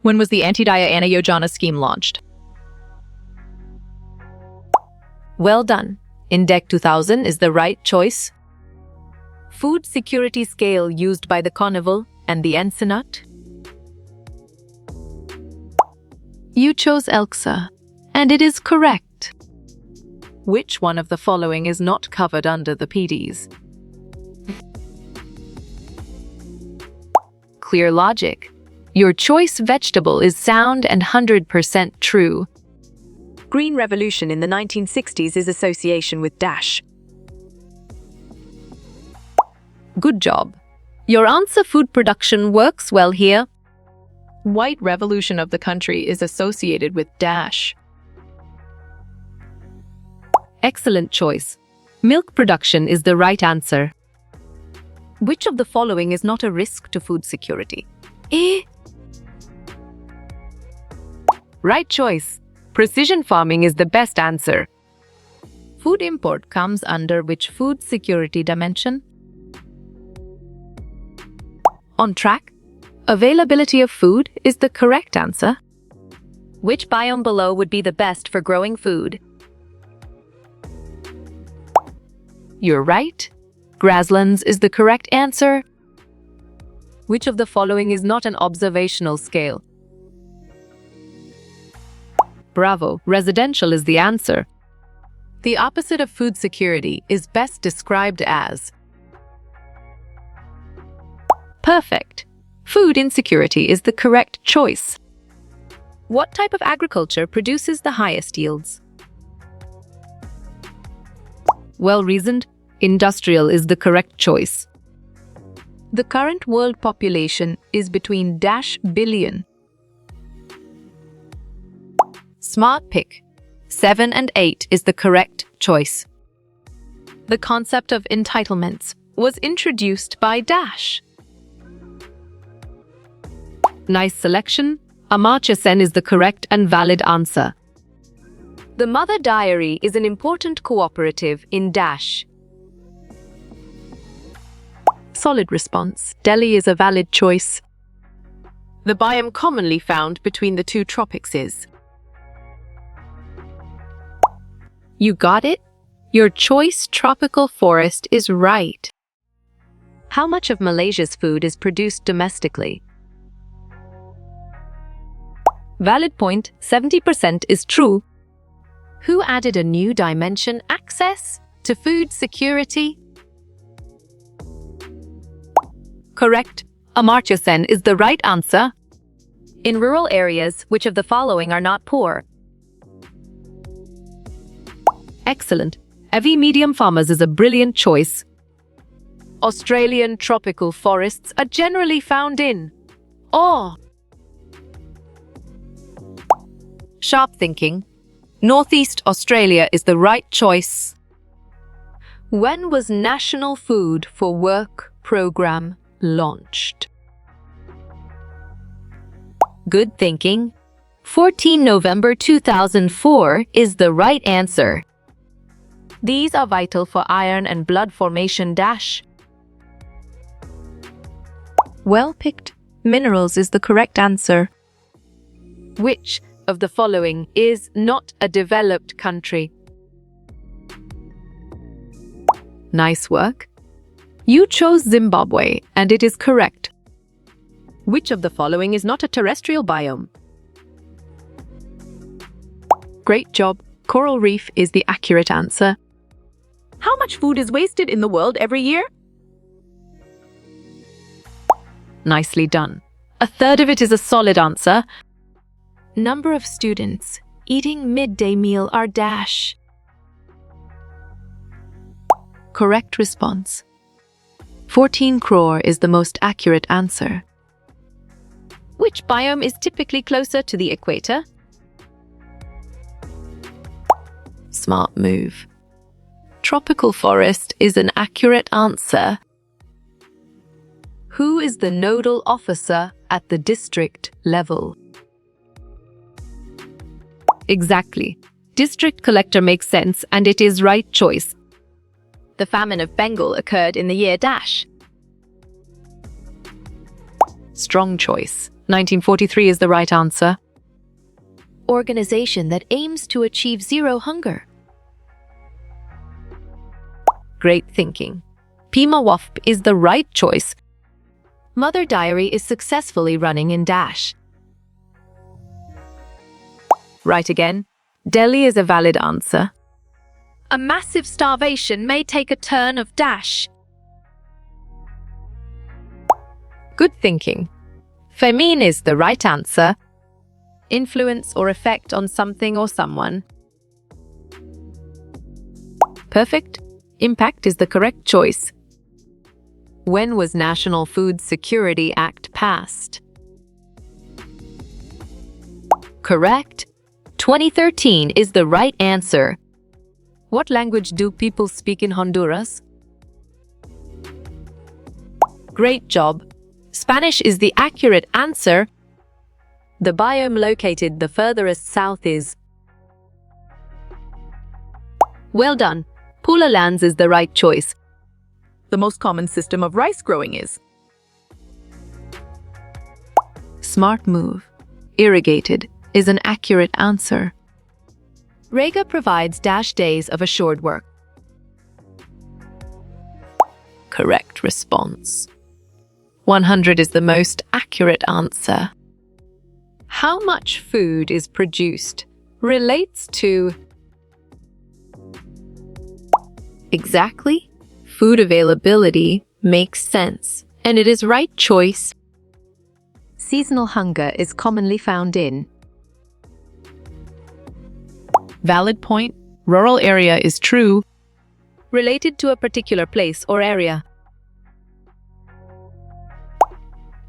When was the Anti-Diana Yojana scheme launched? Well done. INDEC 2000 is the right choice. Food security scale used by the Carnival and the Ensenat. You chose ELXA, and it is correct. Which one of the following is not covered under the PDs? Clear logic. Your choice vegetable is sound and 100% true. Green Revolution in the 1960s is association with dash. Good job. Your answer food production works well here. White revolution of the country is associated with dash. Excellent choice. Milk production is the right answer. Which of the following is not a risk to food security? Right choice. Precision farming is the best answer. Food import comes under which food security dimension? On track. Availability of food is the correct answer. Which biome below would be the best for growing food? You're right. Grasslands is the correct answer. Which of the following is not an observational scale? Bravo, residential is the answer. The opposite of food security is best described as perfect. Food insecurity is the correct choice. What type of agriculture produces the highest yields? Well-reasoned, industrial is the correct choice. The current world population is between -billion. Smart pick. 7 and 8 is the correct choice. The concept of entitlements was introduced by dash. Nice selection. Amartya Sen is the correct and valid answer. The Mother Dairy is an important cooperative in dash. Solid response. Delhi is a valid choice. The biome commonly found between the two tropics is. You got it? Your choice tropical forest is right. How much of Malaysia's food is produced domestically? Valid point, 70% is true. Who added a new dimension, access to food security? Correct. Amartya Sen is the right answer. In rural areas, which of the following are not poor? Excellent. Heavy medium farmers is a brilliant choice. Australian tropical forests are generally found in Sharp thinking. Northeast Australia is the right choice. When was National Food for Work program launched? Good thinking. 14 November 2004 is the right answer. These are vital for iron and blood formation dash. Well picked. Minerals is the correct answer. Which of the following is not a developed country? Nice work. You chose Zimbabwe, and it is correct. Which of the following is not a terrestrial biome? Great job. Coral reef is the accurate answer. How much food is wasted in the world every year? Nicely done. A third of it is a solid answer. Number of students eating midday meal are dash. Correct response. 14 crore is the most accurate answer. Which biome is typically closer to the equator? Smart move. Tropical forest is an accurate answer. Who is the nodal officer at the district level? Exactly. District collector makes sense, and it is right choice. The famine of Bengal occurred in the year dash. Strong choice. 1943 is the right answer. Organization that aims to achieve zero hunger. Great thinking. Pima WAFP is the right choice. Mother Diary is successfully running in Dash. Right again. Delhi is a valid answer. A massive starvation may take a turn of Dash. Good thinking. Famine is the right answer. Influence or effect on something or someone. Perfect. Impact is the correct choice. When was National Food Security Act passed? Correct. 2013 is the right answer. What language do people speak in Honduras? Great job. Spanish is the accurate answer. The biome located the furthest south is. Well done. Pula lands is the right choice. The most common system of rice growing is Smart move. Irrigated is an accurate answer. Rega provides Dash days of assured work. Correct response. 100 is the most accurate answer. How much food is produced relates to exactly. Food availability makes sense, and it is right choice. Seasonal hunger is commonly found in valid point. Rural area is true. Related to a particular place or area.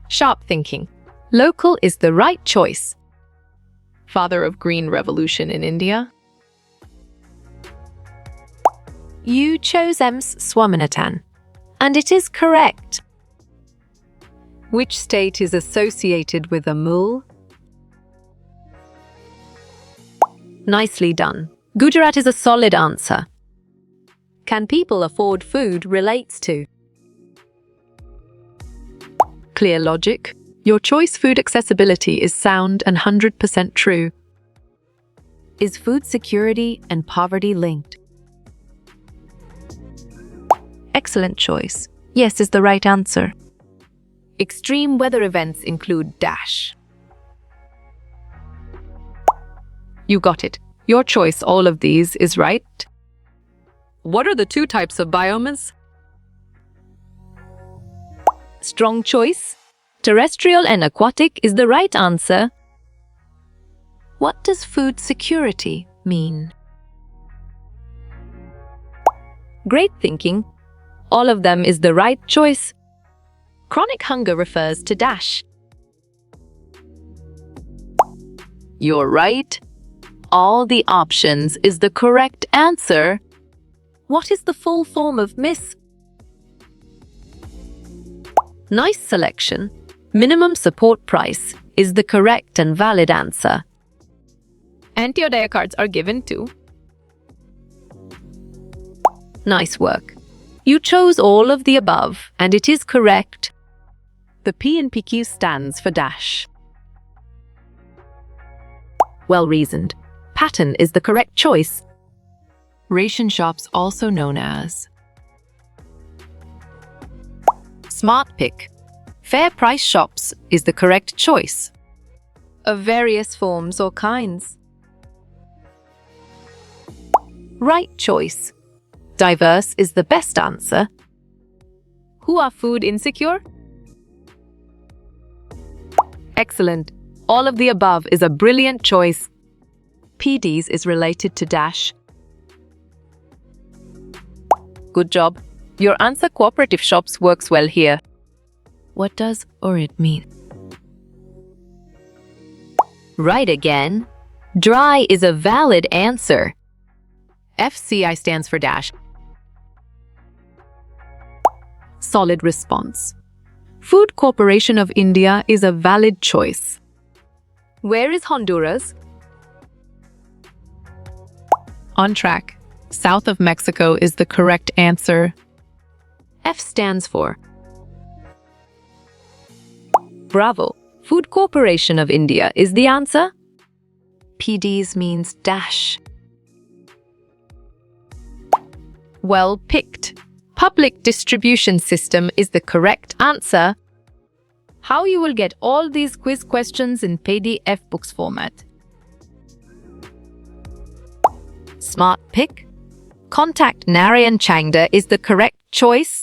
Sharp thinking. Local is the right choice. Father of Green Revolution in India. You chose M's Swaminathan, and it is correct. Which state is associated with Amul? Nicely done. Gujarat is a solid answer. Can people afford food relates to clear logic. Your choice food accessibility is sound and 100% true. Is food security and poverty linked? Excellent choice. Yes is the right answer. Extreme weather events include Dash. You got it. Your choice, all of these, is right. What are the two types of biomes? Strong choice. Terrestrial and aquatic is the right answer. What does food security mean? Great thinking. All of them is the right choice. Chronic hunger refers to Dash. You're right. All the options is the correct answer. What is the full form of Miss? Nice selection. Minimum support price is the correct and valid answer. Antiodaya cards are given too. Nice work. You chose all of the above, and it is correct. The P in PQ stands for Dash. Well reasoned. Pattern is the correct choice. Ration shops, also known as Smart pick. Fair price shops is the correct choice. Of various forms or kinds. Right choice. Diverse is the best answer. Who are food insecure? Excellent. All of the above is a brilliant choice. PDs is related to Dash. Good job. Your answer cooperative shops works well here. What does or it mean? Right again. Dry is a valid answer. FCI stands for Dash. Solid response. Food Corporation of India is a valid choice. Where is Honduras? On track. South of Mexico is the correct answer. F stands for Bravo. Food Corporation of India is the answer. PDs means dash. Well picked. Public distribution system is the correct answer. How you will get all these quiz questions in PDF books format? Smart pick. Contact Narayan Changda is the correct choice.